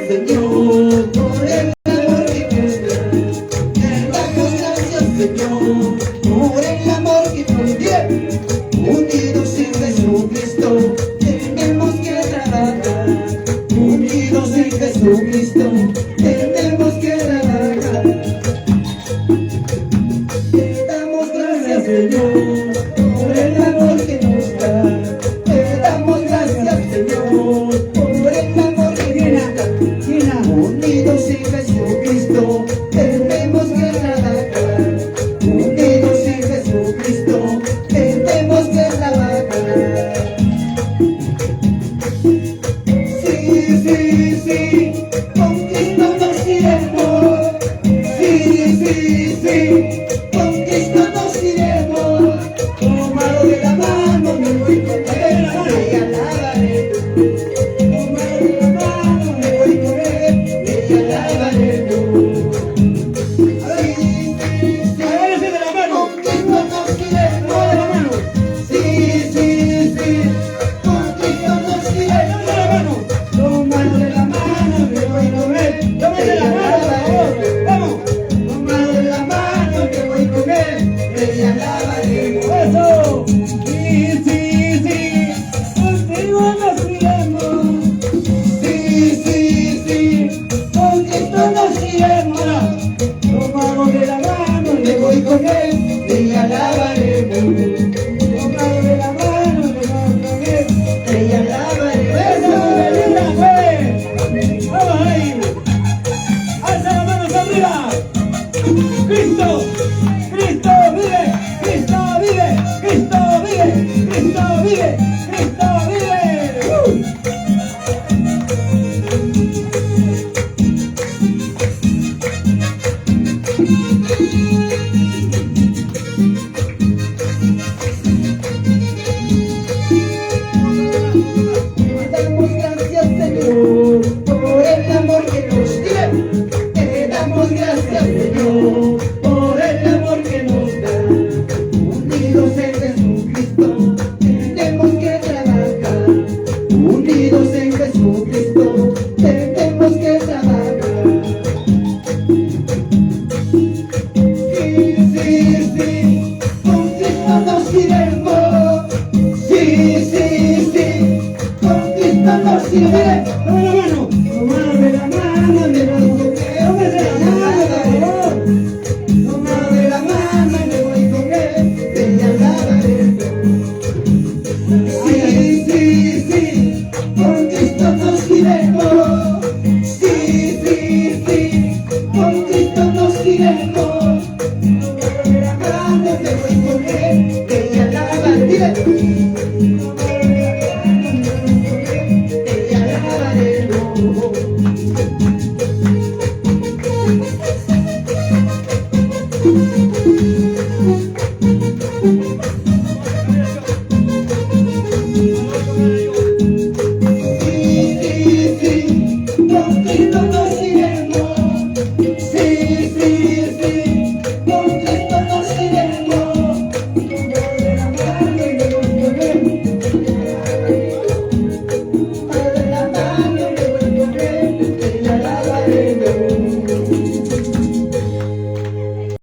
Señor, por el amor que nos da. Te damos gracias, Señor, por el amor que nos dio. Unidos en Jesucristo, tenemos que trabajar. Unidos en Jesucristo, tenemos que trabajar. Te damos gracias, Señor, por el amor que nos da. Te damos gracias, Señor, por el amor que nos da. Unidos en Jesucristo.